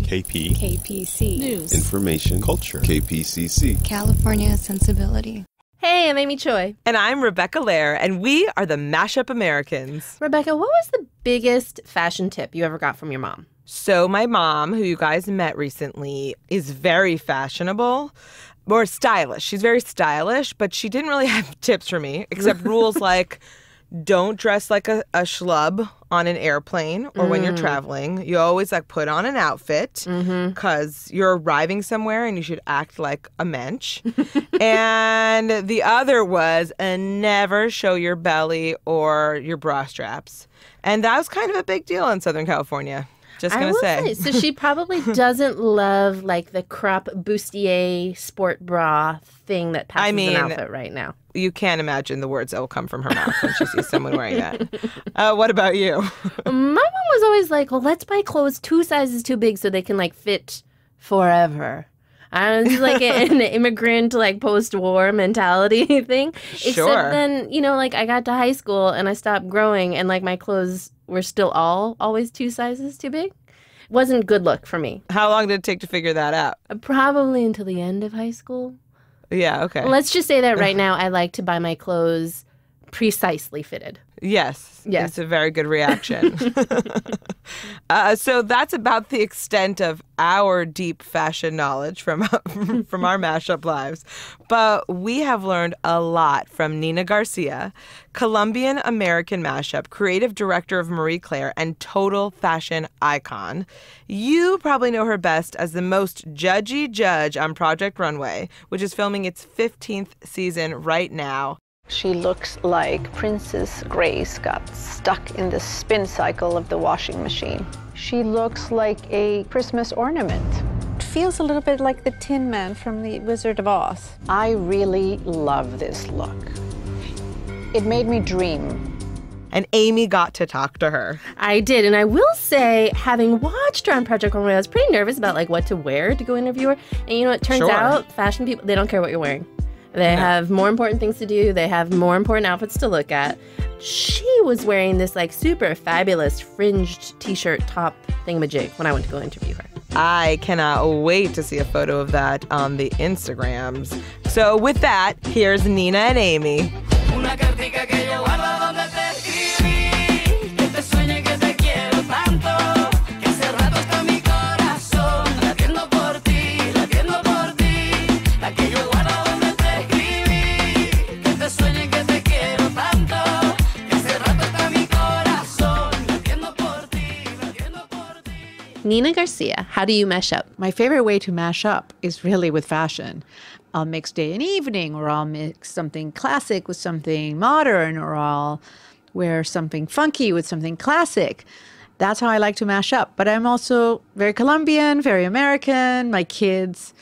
KP. KPC. News. Information. Culture. KPCC. California sensibility. Hey, I'm Amy Choi. And I'm Rebecca Lehrer, and we are the Mashup Americans. Rebecca, what was the biggest fashion tip you ever got from your mom? So my mom, who you guys met recently, is very fashionable. Or stylish. She's very stylish, but she didn't really have tips for me, except rules like don't dress like a schlub on an airplane or when you're traveling. You always put on an outfit because you're arriving somewhere and you should act like a mensch. And the other was never show your belly or your bra straps. And that was kind of a big deal in Southern California. Just going to say. So she probably doesn't love the crop bustier sport bra thing that passes an outfit right now. You can't imagine the words that will come from her mouth when she sees someone wearing that. What about you? My mom was always like, well, let's buy clothes 2 sizes too big so they can fit forever. And it's an immigrant, post-war mentality thing. Sure. Except then, I got to high school and I stopped growing and my clothes were still always 2 sizes too big. Wasn't a good look for me. How long did it take to figure that out? Probably until the end of high school. Yeah, okay. Let's just say that right now I like to buy my clothes precisely fitted. Yes. It's a very good reaction. So that's about the extent of our deep fashion knowledge from our mashup lives. But we have learned a lot from Nina Garcia, Colombian-American mashup, creative director of Marie Claire, and total fashion icon. You probably know her best as the most judgy judge on Project Runway, which is filming its 15th season right now. She looks like Princess Grace got stuck in the spin cycle of the washing machine. She looks like a Christmas ornament. It feels a little bit like the Tin Man from The Wizard of Oz. I really love this look. It made me dream. And Amy got to talk to her. I did, and I will say, having watched her on Project Runway, I was pretty nervous about what to wear to go interview her. And it turns out fashion people, they don't care what you're wearing. They have more important things to do. They have more important outfits to look at. She was wearing this super fabulous fringed t-shirt top thingamajig when I went to go interview her. I cannot wait to see a photo of that on the Instagrams. So with that, here's Nina and Amy. Nina Garcia, how do you mesh up? My favorite way to mash up is really with fashion. I'll mix day and evening, or I'll mix something classic with something modern, or I'll wear something funky with something classic. That's how I like to mash up. But I'm also very Colombian, very American. My kids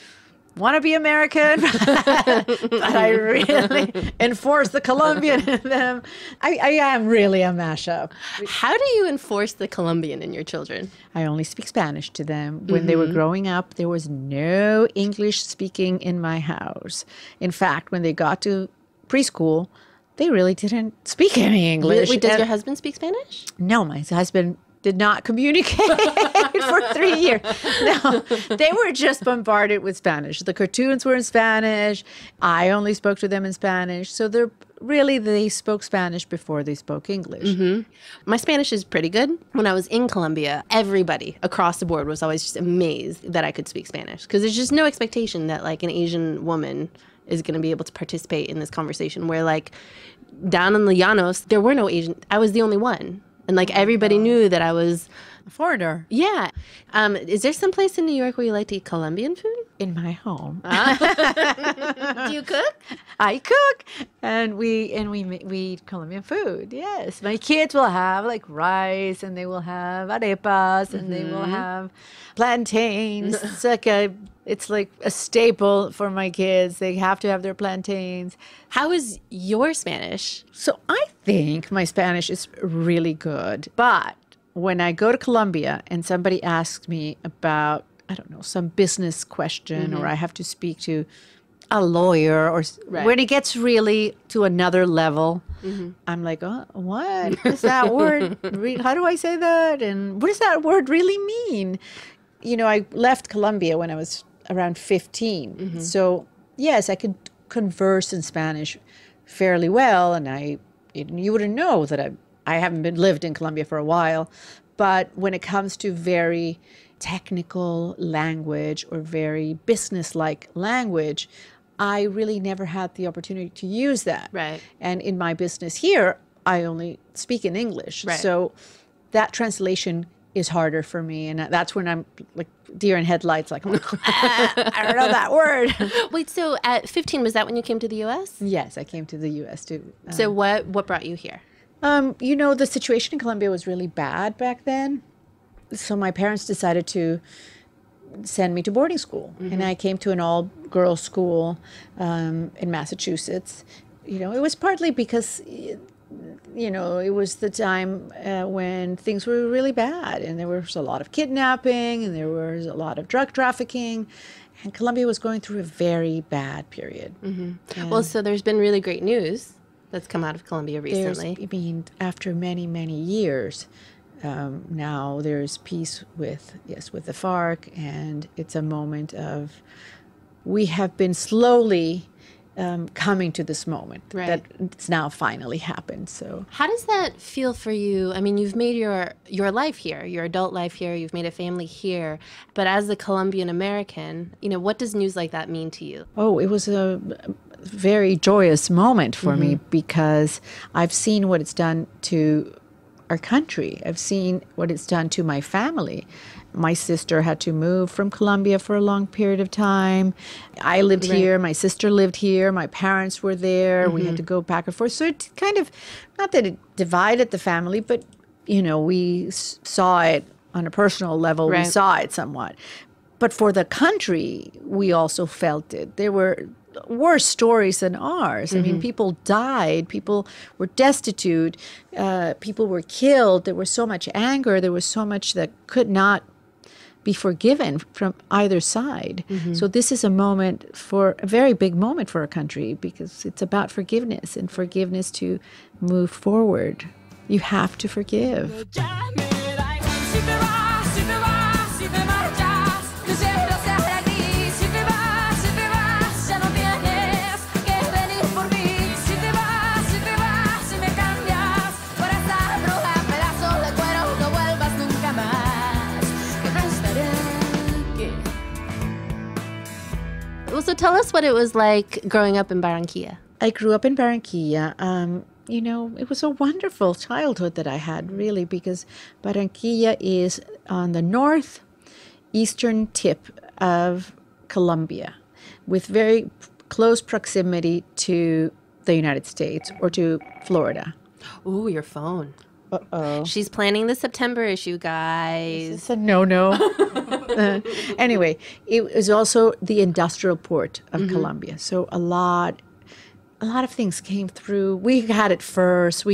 want to be American, but I really enforce the Colombian in them. I am really a mashup. How do you enforce the Colombian in your children? I only speak Spanish to them. When they were growing up, there was no English speaking in my house. In fact, when they got to preschool, they really didn't speak any English. Wait, does your husband speak Spanish? No, my husband did not communicate for 3 years. No, they were just bombarded with Spanish. The cartoons were in Spanish. I only spoke to them in Spanish. So they spoke Spanish before they spoke English. My Spanish is pretty good. When I was in Colombia, everybody across the board was always just amazed that I could speak Spanish because there's just no expectation that an Asian woman is going to be able to participate in this conversation where down in the Llanos, there were no Asian. I was the only one. And everybody knew that I was A foreigner. Yeah. Is there some place in New York where you like to eat Colombian food? In my home. Do you cook? I cook, and we eat Colombian food. Yes, my kids will have rice, and they will have arepas, and they will have plantains. It's like a staple for my kids. They have to have their plantains. How is your Spanish? So I think my Spanish is really good, but when I go to Colombia and somebody asks me about, I don't know, some business question, or I have to speak to a lawyer, or when it gets really to another level, I'm like, oh, what is that word? How do I say that? And what does that word really mean? I left Colombia when I was around 15. So, yes, I could converse in Spanish fairly well. And you wouldn't know that I haven't lived in Colombia for a while. But when it comes to very technical language or very business-like language, I really never had the opportunity to use that. Right. And in my business here, I only speak in English. Right. So that translation is harder for me. And that's when I'm like deer in headlights, like, I don't know that word. Wait, so at 15, was that when you came to the U.S.? Yes, I came to the U.S. too. So what brought you here? The situation in Colombia was really bad back then. So my parents decided to send me to boarding school. And I came to an all-girls school in Massachusetts. It was partly because, it was the time when things were really bad. And there was a lot of kidnapping and there was a lot of drug trafficking. And Colombia was going through a very bad period. Well, so there's been really great news that's come out of Colombia recently. After many, many years, now there's peace with the FARC, and it's a moment of, we have been slowly coming to this moment that it's now finally happened. So how does that feel for you? I mean, you've made your life here, your adult life here, you've made a family here, but as a Colombian-American, what does news like that mean to you? Oh, it was a very joyous moment for me, because I've seen what it's done to our country. I've seen what it's done to my family. My sister had to move from Colombia for a long period of time. I lived here. My sister lived here. My parents were there. We had to go back and forth. So it kind of, not that it divided the family, but, we saw it on a personal level. We saw it somewhat. But for the country, we also felt it. There were worse stories than ours. I mean, people died, people were destitute, people were killed. There was so much anger. There was so much that could not be forgiven from either side. So this is a very big moment for our country, because it's about forgiveness and forgiveness to move forward. You have to forgive. So tell us what it was like growing up in Barranquilla. I grew up in Barranquilla. It was a wonderful childhood that I had, really, because Barranquilla is on the northeastern tip of Colombia, with very close proximity to the United States or to Florida. Ooh, your phone. Uh-oh. She's planning the September issue, guys. It's a no-no. Anyway, it was also the industrial port of Colombia. So a lot of things came through. We got it first. The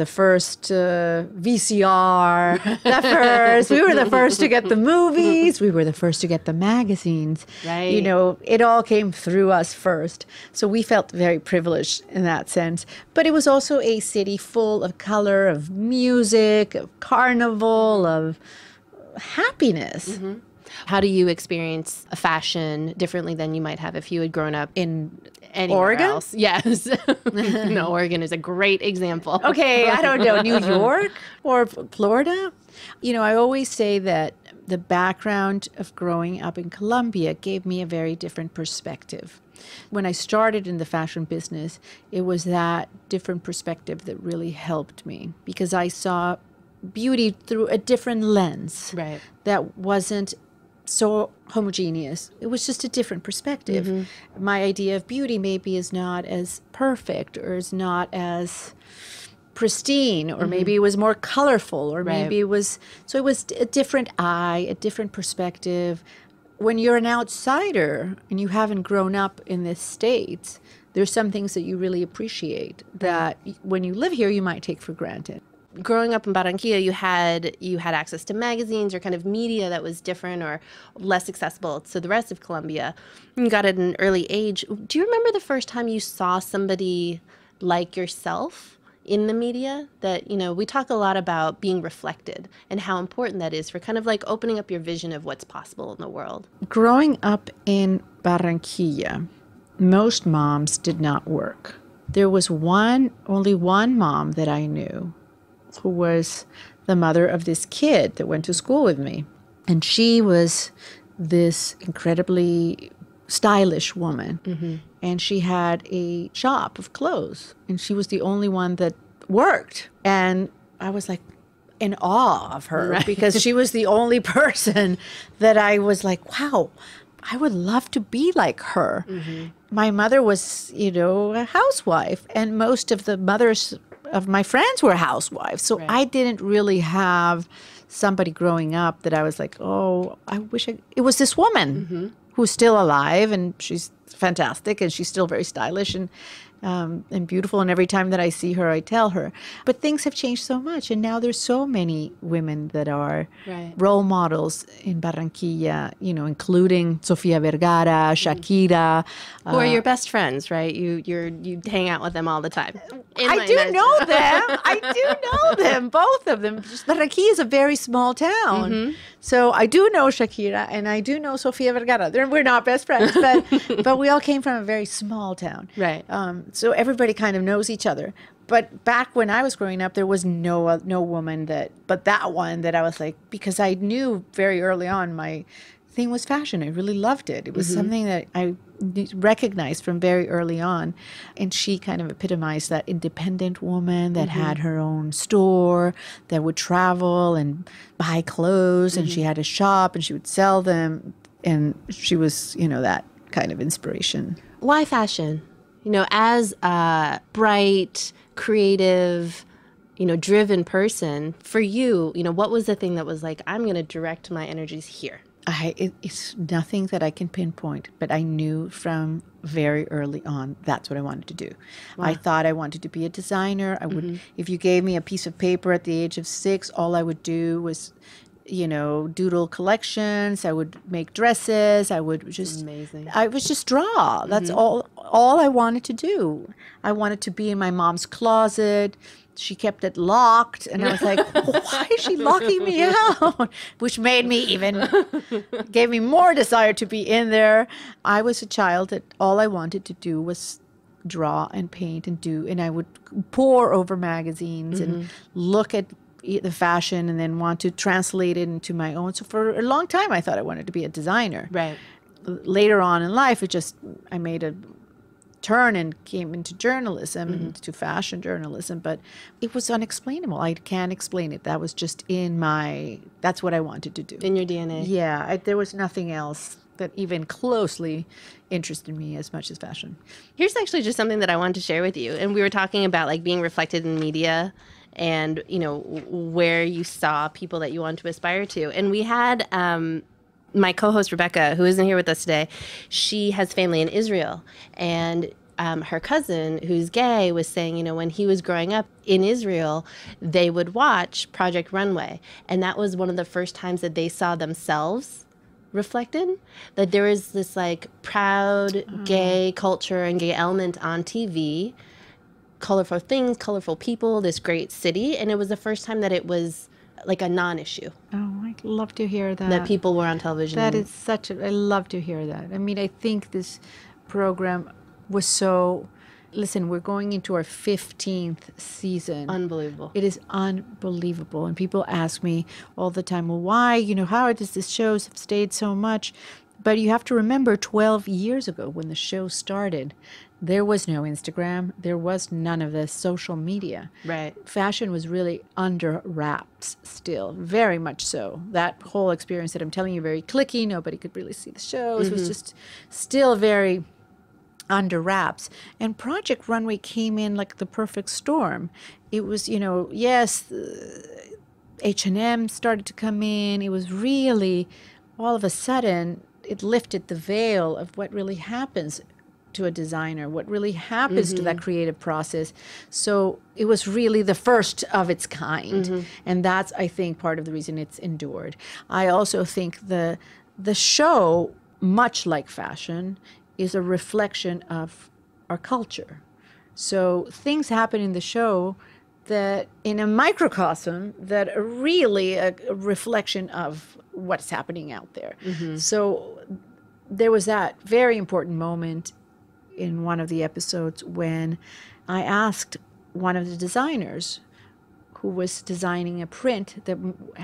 first VCR, we were the first to get the movies. We were the first to get the magazines. Right. It all came through us first. So we felt very privileged in that sense. But it was also a city full of color, of music, of carnival, of happy-ness. How do you experience a fashion differently than you might have if you had grown up in anywhere Oregon? else? Yes. No, Oregon is a great example. Okay, I don't know, New York or Florida? I always say that the background of growing up in Colombia gave me a very different perspective. When I started in the fashion business, it was that different perspective that really helped me, because I saw beauty through a different lens. Right. That wasn't so homogeneous. It was just a different perspective. My idea of beauty maybe is not as perfect, or is not as pristine, or maybe it was more colorful, or maybe it was a different eye, a different perspective. When you're an outsider and you haven't grown up in this state, there's some things that you really appreciate that when you live here you might take for granted. Growing up in Barranquilla, you had access to magazines or kind of media that was different or less accessible to the rest of Colombia. You got it at an early age. Do you remember the first time you saw somebody like yourself in the media that, we talk a lot about being reflected and how important that is for kind of like opening up your vision of what's possible in the world. Growing up in Barranquilla, most moms did not work. There was only one mom that I knew who was the mother of this kid that went to school with me. And she was this incredibly stylish woman. Mm-hmm. And she had a shop of clothes. And she was the only one that worked. And I was like in awe of her because she was the only person that I was like, wow, I would love to be like her. Mm-hmm. My mother was, a housewife. And most of the mothers of my friends were housewives. So I didn't really have somebody growing up that I was like, oh, I wish it was this woman who's still alive, and she's fantastic, and she's still very stylish and beautiful. And every time that I see her, I tell her. But things have changed so much, and now there's so many women that are role models in Barranquilla, including Sofia Vergara, Shakira. Who are your best friends, right? You hang out with them all the time. I do know them. I do know them, both of them. Barranquilla is a very small town. Mm-hmm. So I do know Shakira, and I do know Sofia Vergara. We're not best friends, but we all came from a very small town. Right. So everybody kind of knows each other. But back when I was growing up, there was no woman but that one that I was like, because I knew very early on my thing was fashion. I really loved it. It was something that I recognized from very early on. And she kind of epitomized that independent woman that had her own store, that would travel and buy clothes, and she had a shop and she would sell them. And she was, that kind of inspiration. Why fashion? As a bright, creative, driven person, for you, what was the thing that was like, I'm going to direct my energies here? It's nothing that I can pinpoint, but I knew from very early on that's what I wanted to do. Wow. I thought I wanted to be a designer. I would, if you gave me a piece of paper at the age of 6, all I would do was, doodle collections. I would make dresses. I would just, I would just draw. That's all I wanted to do. I wanted to be in my mom's closet. She kept it locked, and I was like, why is she locking me out? Which made me gave me more desire to be in there. I was a child that all I wanted to do was draw and paint and I would pore over magazines and look at the fashion and then want to translate it into my own. So for a long time, I thought I wanted to be a designer. Right. Later on in life, I made a turn and came into journalism and into fashion journalism, but it was unexplainable. I can't explain it. That was just that's what I wanted to do. In your DNA. Yeah. There was nothing else that even closely interested me as much as fashion. Here's actually just something that I wanted to share with you. And we were talking about like being reflected in media and, where you saw people that you want to aspire to. And we had my co-host, Rebecca, who isn't here with us today. She has family in Israel. And her cousin, who's gay, was saying, when he was growing up in Israel, they would watch Project Runway. And that was one of the first times that they saw themselves reflected, that there is this like proud gay culture and gay element on TV, colorful things, colorful people, this great city. And it was the first time that it was like a non-issue. Oh, I'd love to hear that. That people were on television. That is I love to hear that. I mean, I think this program was so, listen, we're going into our 15th season. Unbelievable. It is unbelievable. And people ask me all the time, well, why, how does this show have stayed so much? But you have to remember 12 years ago when the show started, there was no Instagram. There was none of the social media. Right. Fashion was really under wraps still, very much so. That whole experience that I'm telling you, very cliquey, nobody could really see the shows. It was just still very under wraps. And Project Runway came in like the perfect storm. It was, yes, H&M started to come in. It was really, all of a sudden, it lifted the veil of what really happens to a designer, what really happens to that creative process. So it was really the first of its kind. And that's, I think, part of the reason it's endured. I also think the show, much like fashion, is a reflection of our culture. So things happen in the show that in a microcosm that are really a reflection of what's happening out there. So there was that very important moment in one of the episodes when I asked one of the designers who was designing a print that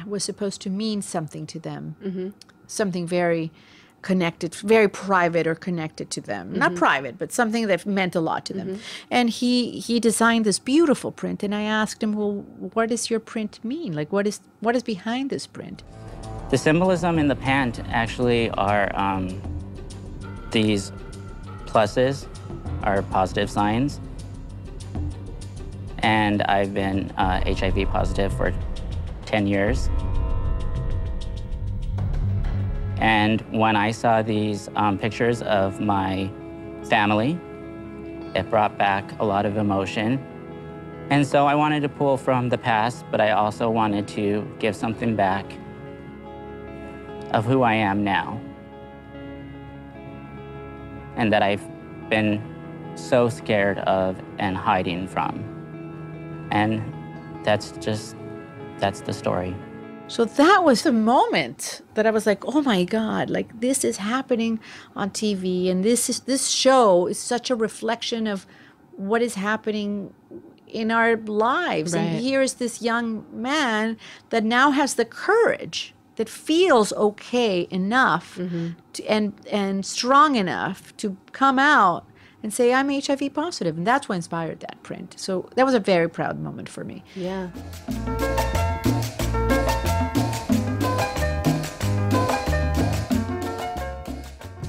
was supposed to mean something to them, something very connected, very private or connected to them. Not private, but something that meant a lot to them. And he designed this beautiful print, and I asked him, well, what does your print mean? Like, what is behind this print? The symbolism in the pant actually are these pluses are positive signs. And I've been HIV positive for 10 years. And when I saw these pictures of my family, it brought back a lot of emotion. And so I wanted to pull from the past, but I also wanted to give something back of who I am now. And that I've been so scared of and hiding from. And that's the story. So that was the moment that I was like, oh my God, like this is happening on TV, and this show is such a reflection of what is happening in our lives. Right. And here is this young man that now has the courage, that feels okay enough and strong enough to come out and say, I'm HIV positive. And that's what inspired that print. So that was a very proud moment for me. Yeah.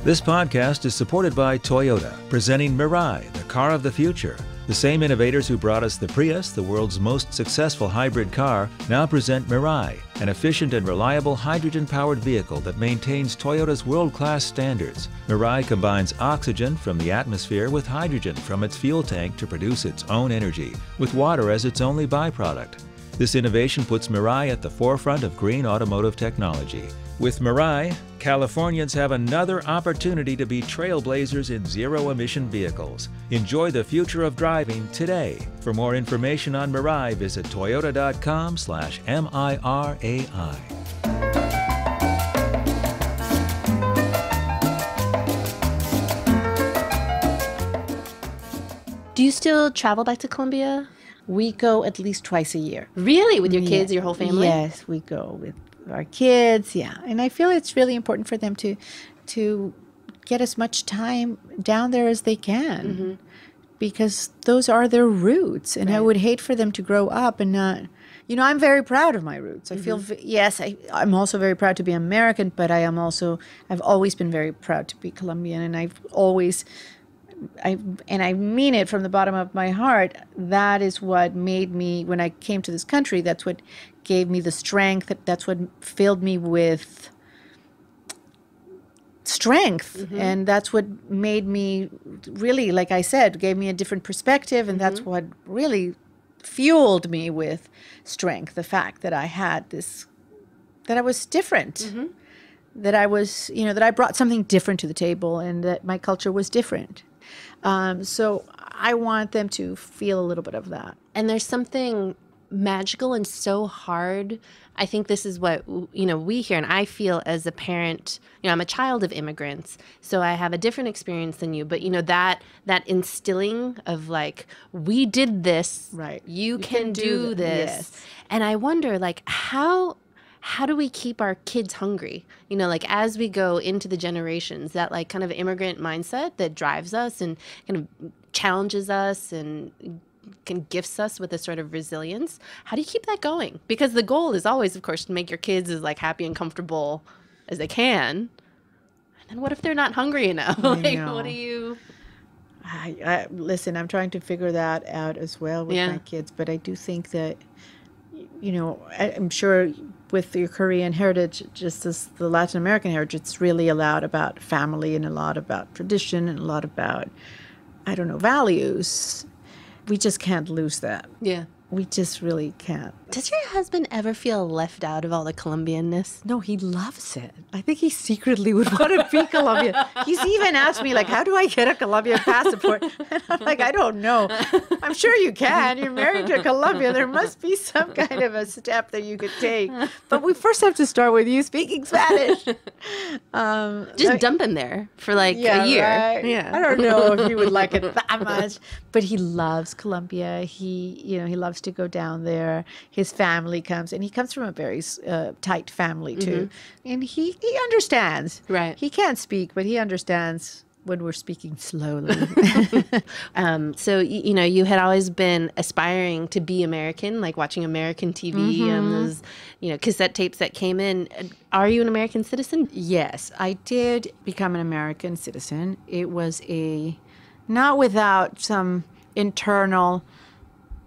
This podcast is supported by Toyota, presenting Mirai, the car of the future. The same innovators who brought us the Prius, the world's most successful hybrid car, now present Mirai, an efficient and reliable hydrogen-powered vehicle that maintains Toyota's world-class standards. Mirai combines oxygen from the atmosphere with hydrogen from its fuel tank to produce its own energy, with water as its only byproduct. This innovation puts Mirai at the forefront of green automotive technology. With Mirai, Californians have another opportunity to be trailblazers in zero-emission vehicles. Enjoy the future of driving today. For more information on Mirai, visit toyota.com/MIRAI. Do you still travel back to Colombia? We go at least twice a year. Really? With your kids, your whole family? Yes, we go with our kids, yeah. And I feel it's really important for them to get as much time down there as they can, because those are their roots. And I would hate for them to grow up and not, I'm very proud of my roots. I feel, yes, I'm also very proud to be American, but I've always been very proud to be Colombian. And I mean it from the bottom of my heart. That is what made me, when I came to this country, that's what gave me the strength. That's what filled me with strength. And that's what made me really, like I said, gave me a different perspective. And that's what really fueled me with strength. The fact that I had this, that I was different. That I was, that I brought something different to the table, and that my culture was different. So I want them to feel a little bit of that. And there's something magical and so hard. I think this is what, we hear, and I feel as a parent, I'm a child of immigrants, so I have a different experience than you, but that instilling of like, we did this, right? You can do this. Yes. And I wonder, like, how do we keep our kids hungry? As we go into the generations, that like kind of immigrant mindset that drives us and kind of challenges us and can gifts us with a sort of resilience. How do you keep that going? Because the goal is always, of course, to make your kids as like happy and comfortable as they can. And then what if they're not hungry enough? What do you... Listen, I'm trying to figure that out as well with my kids, but I do think that, I'm sure with your Korean heritage, just as the Latin American heritage, it's really a lot about family and a lot about tradition and a lot about, values. We just can't lose that. Yeah. We just really can't. Does your husband ever feel left out of all the Colombianness? No, he loves it. I think he secretly would want to be Colombian. He's even asked me, like, how do I get a Colombian passport? And I'm like, I don't know. I'm sure you can. You're married to a Colombian. There must be some kind of a step that you could take. But we first have to start with you speaking Spanish. Just dump him there for like a year. Right. Yeah. I don't know if he would like it that much, but he loves Colombia. He loves to go down there. His family comes, and he comes from a very tight family too, and he understands. Right. He can't speak, but he understands when we're speaking slowly. So, you had always been aspiring to be American, like watching American TV on those, cassette tapes that came in. Are you an American citizen? Yes, I did become an American citizen. It was not without some internal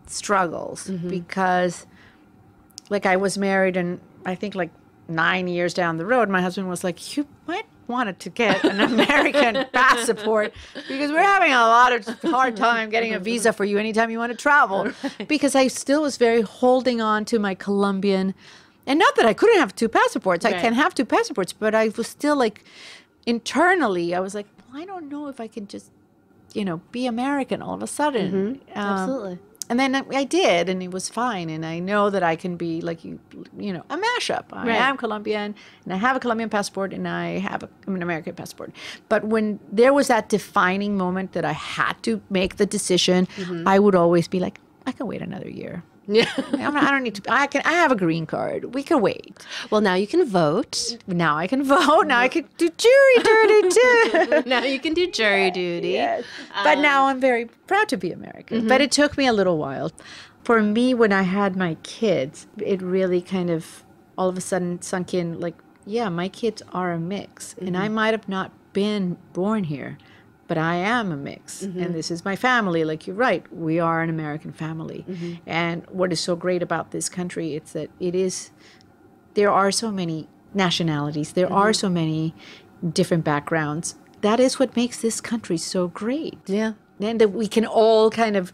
struggles because, like, I was married, and I think like 9 years down the road, my husband was like, you might wanted to get an American passport because we're having a lot of hard time getting a visa for you anytime you want to travel. Right. Because I still was very holding on to my Colombian, and not that I couldn't have two passports. Right. I can have two passports, but I was still like, internally, I was like, well, I don't know if I can just, be American all of a sudden. Absolutely. And then I did, and it was fine. And I know that I can be like, a mashup. I am Colombian, and I have a Colombian passport, and I have an American passport. But when there was that defining moment that I had to make the decision, I would always be like, I can wait another year. Yeah, I don't need to. I have a green card. We can wait. Well, now you can vote. Now I can vote. Now I can do jury duty too. Now you can do jury duty. Yes. But now I'm very proud to be American. But it took me a little while. For me, when I had my kids, it really kind of all of a sudden sunk in. Like, yeah, my kids are a mix, and I might have not been born here, but I am a mix, and this is my family. Like, you're right, we are an American family. And what is so great about this country, it's that there are so many nationalities, there are so many different backgrounds. That is what makes this country so great. Yeah. And that we can all kind of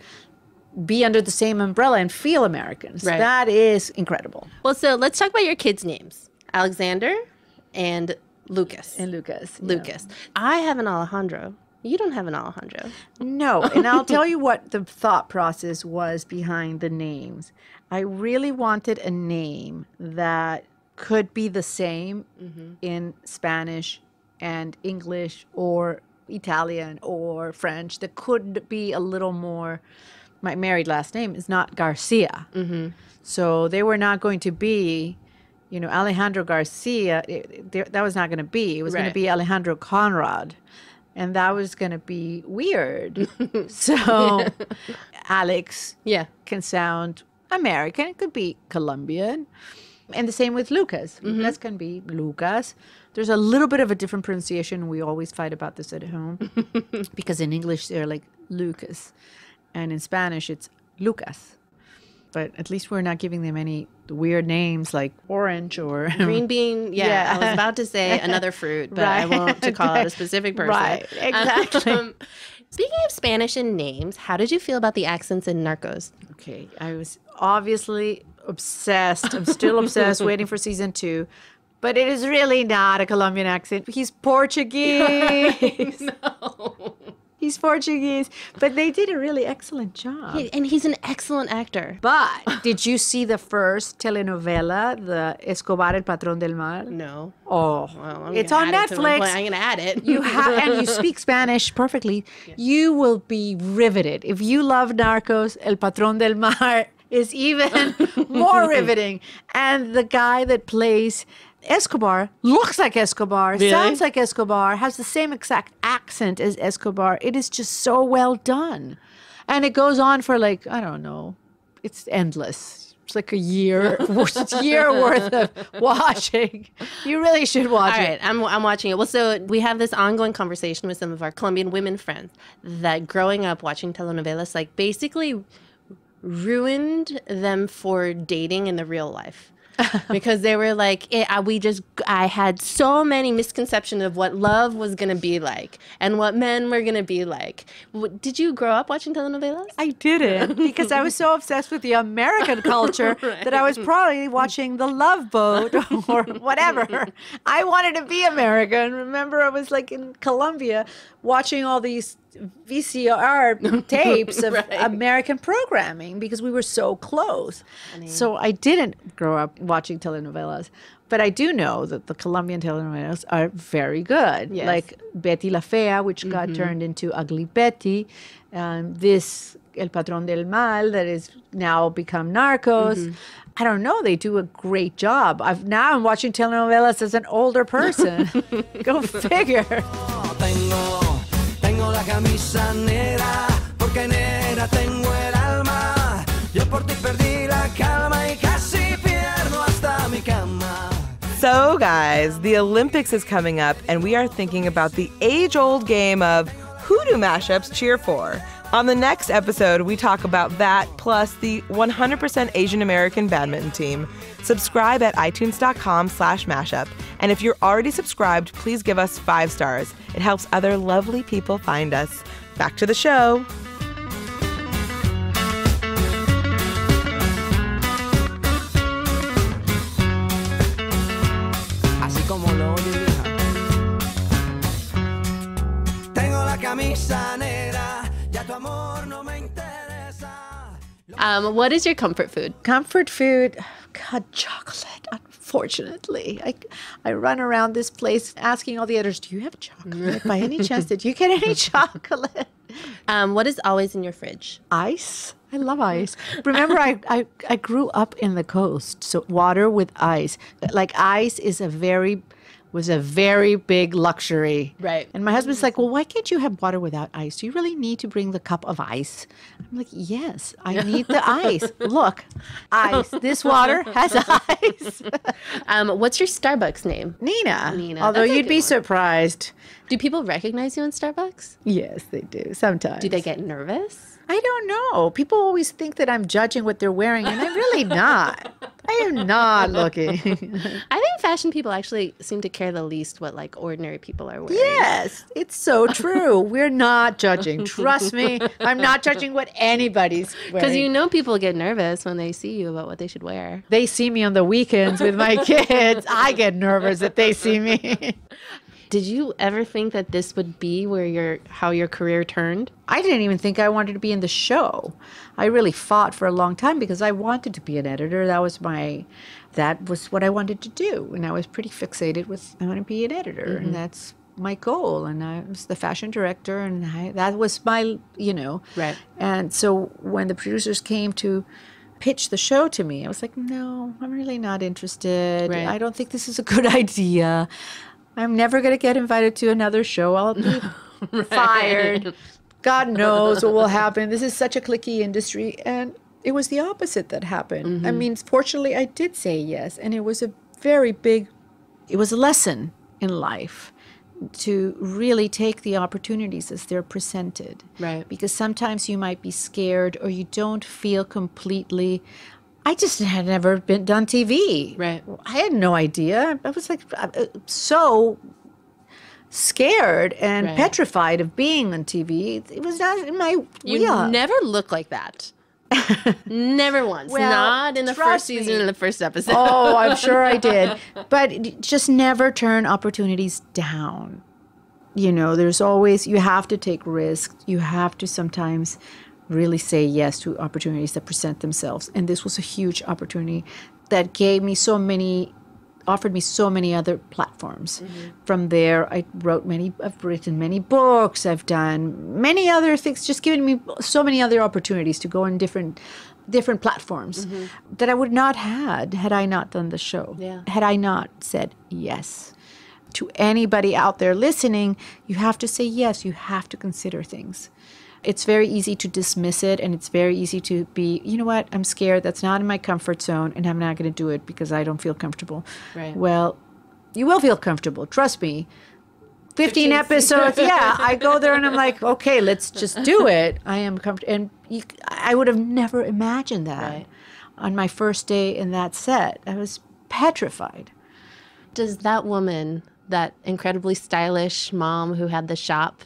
be under the same umbrella and feel Americans. Right. That is incredible. Well, so let's talk about your kids' names. Alexander and Lucas. Lucas. I have an Alejandro. You don't have an Alejandro. No, and I'll tell you what the thought process was behind the names. I really wanted a name that could be the same in Spanish and English or Italian or French, that could be a little more. My married last name is not Garcia. So they were not going to be, Alejandro Garcia. That was not going to be. It was going to be Alejandro Conrad. And that was going to be weird. So Alex can sound American. It could be Colombian. And the same with Lucas. Lucas can be Lucas. There's a little bit of a different pronunciation. We always fight about this at home. Because in English, they're like Lucas. And in Spanish, it's Lucas. But at least we're not giving them any weird names like orange or green bean. Yeah, I was about to say another fruit, but I won't to call out a specific person. Right, exactly. Speaking of Spanish and names, how did you feel about the accents in Narcos? Okay, I was obviously obsessed. I'm still obsessed, waiting for season 2. But it is really not a Colombian accent. He's Portuguese. No. He's Portuguese, but they did a really excellent job. And he's an excellent actor. But did you see the first telenovela, the Escobar, El Patrón del Mal? No. Oh, well, it's on Netflix. I'm going to add it. And you speak Spanish perfectly. Yeah. You will be riveted. If you love Narcos, El Patrón del Mal is even more riveting. And the guy that plays Escobar looks like Escobar, really? Sounds like Escobar, has the same exact accent as Escobar. It is just so well done. And it goes on for like, I don't know, it's endless. It's like a year worth of watching. You really should watch it. All right, I'm watching it. Well, so we have this ongoing conversation with some of our Colombian women friends that growing up watching telenovelas, like basically ruined them for dating in the real life. because they were like, I had so many misconceptions of what love was going to be like and what men were going to be like. Did you grow up watching telenovelas? I didn't, because I was so obsessed with the American culture that I was probably watching The Love Boat or whatever. I wanted to be American. Remember, I was like in Colombia watching all these VCR tapes of American programming because we were so close. So I didn't grow up watching telenovelas. But I do know that the Colombian telenovelas are very good. Yes. Like Betty La Fea, which got turned into Ugly Betty. This El Patrón del Mal that is now become Narcos. I don't know. They do a great job. Now I'm watching telenovelas as an older person. Go figure. Tengo la camisa negra, porque negra tengo el alma. Yo por ti perdí la calma y casi pierdo hasta mi cama. So, guys, the Olympics is coming up, and we are thinking about the age-old game of who do mashups cheer for? On the next episode, we talk about that, plus the 100% Asian American badminton team. Subscribe at itunes.com/mashup. And if you're already subscribed, please give us 5 stars. It helps other lovely people find us. Back to the show. Así como lo oye, hija. Tengo la camisa negra, ya tu amor no me interesa. What is your comfort food? Comfort food, God, chocolate. Unfortunately, I run around this place asking all the others, "Do you have chocolate? By any chance, did you get any chocolate?" What is always in your fridge? Ice. I love ice. Remember, I grew up in the coast, so water with ice. Like ice was a very big luxury. Right. And my husband's like, "Well, why can't you have water without ice? Do you really need to bring the cup of ice?" I'm like, "Yes, I need the ice. Look, ice. This water has ice." What's your Starbucks name? Nina. Although That's a you'd good be one. surprised. Do people recognize you in Starbucks? Yes, they do. Sometimes. Do they get nervous? I don't know. People always think that I'm judging what they're wearing, and I'm really not. I am not looking. I think fashion people actually seem to care the least what like ordinary people are wearing. Yes, it's so true. We're not judging. Trust me, I'm not judging what anybody's wearing. Because you know people get nervous when they see you about what they should wear. They see me on the weekends with my kids. I get nervous if they see me. Did you ever think that this would be how your career turned? I didn't even think I wanted to be in the show. I really fought for a long time because I wanted to be an editor. That was what I wanted to do. And I was pretty fixated with, I want to be an editor. And that's my goal. And I was the fashion director. And that was my, Right. And so when the producers came to pitch the show to me, I was like, no, I'm really not interested. Right. I don't think this is a good idea. I'm never going to get invited to another show. I'll be fired. God knows what will happen. This is such a cliquey industry. And it was the opposite that happened. I mean, fortunately, I did say yes. And it was a lesson in life to really take the opportunities as they're presented. Right. Because sometimes you might be scared or you don't feel completely... I just had never done TV. Right. I had no idea. I was like so scared and petrified of being on TV. It was not in my You never look like that. Never once. Well, not in the first trust me. season, in the first episode. Oh, I'm sure I did. But just never turn opportunities down. There's always, you have to take risks. You have to sometimes really say yes to opportunities that present themselves. And this was a huge opportunity that offered me so many other platforms. From there, I've written many books, I've done many other things, just given me so many other opportunities to go on different platforms that I would not had I not done the show. Yeah. Had I not said yes. To anybody out there listening, you have to say yes, you have to consider things. It's very easy to dismiss it, and it's very easy to be, you know what, I'm scared, that's not in my comfort zone, and I'm not going to do it because I don't feel comfortable. Right. Well, you will feel comfortable, trust me. 15 episodes, I go there and I'm like, okay, let's just do it. I am comfortable. And I would have never imagined that on my first day in that set. I was petrified. Does that woman, that incredibly stylish mom who had the shop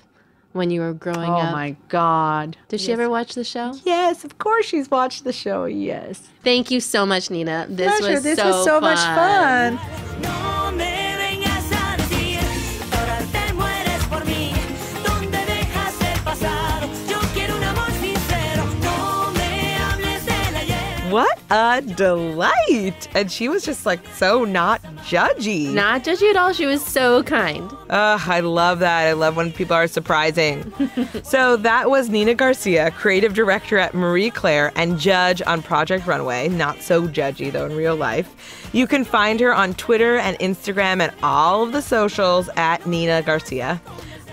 when you were growing up. Oh my God. Did she ever watch the show? Yes, of course she's watched the show, yes. Thank you so much, Nina. This Pleasure. was This so was so fun. much fun. No me vengas a decir, ahora te mueres por mí. ¿Dónde dejas el pasado? Yo quiero un amor sincero. No me hables del ayer. What a delight. And she was just like so not judgy. Not judgy at all. She was so kind. I love that. I love when people are surprising. So that was Nina Garcia, creative director at Marie Claire and judge on Project Runway. Not so judgy, though, in real life. You can find her on Twitter and Instagram and all of the socials at Nina Garcia.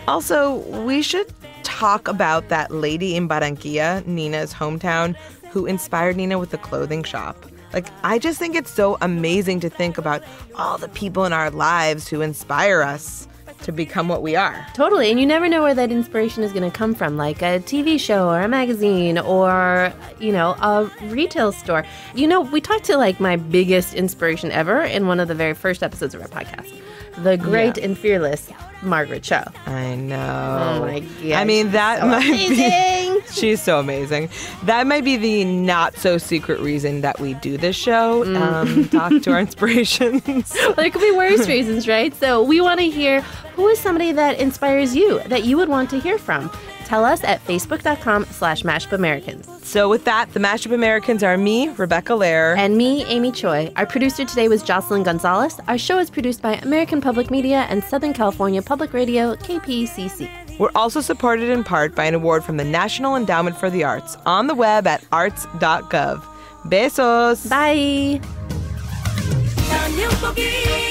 Also, we should talk about that lady in Barranquilla, Nina's hometown, who inspired Nina with the clothing shop. Like, I just think it's so amazing to think about all the people in our lives who inspire us to become what we are. Totally. And you never know where that inspiration is going to come from, like a TV show or a magazine or, you know, a retail store. You know, we talked to like my biggest inspiration ever in one of the very first episodes of our podcast, the great and fearless Margaret Cho. I know. Oh my God. I mean, that so might amazing. be. She's so amazing. That might be the not so secret reason that we do this show. Talk to our inspirations. Well, there could be worse reasons, right? So we want to hear who is somebody that inspires you, that you would want to hear from. Tell us at facebook.com/MashupAmericans. So with that, the Mashup Americans are me, Rebecca Lehrer. And me, Amy Choi. Our producer today was Jocelyn Gonzalez. Our show is produced by American Public Media and Southern California Public Radio, KPCC. We're also supported in part by an award from the National Endowment for the Arts on the web at arts.gov. Besos! Bye! Dame un poquito.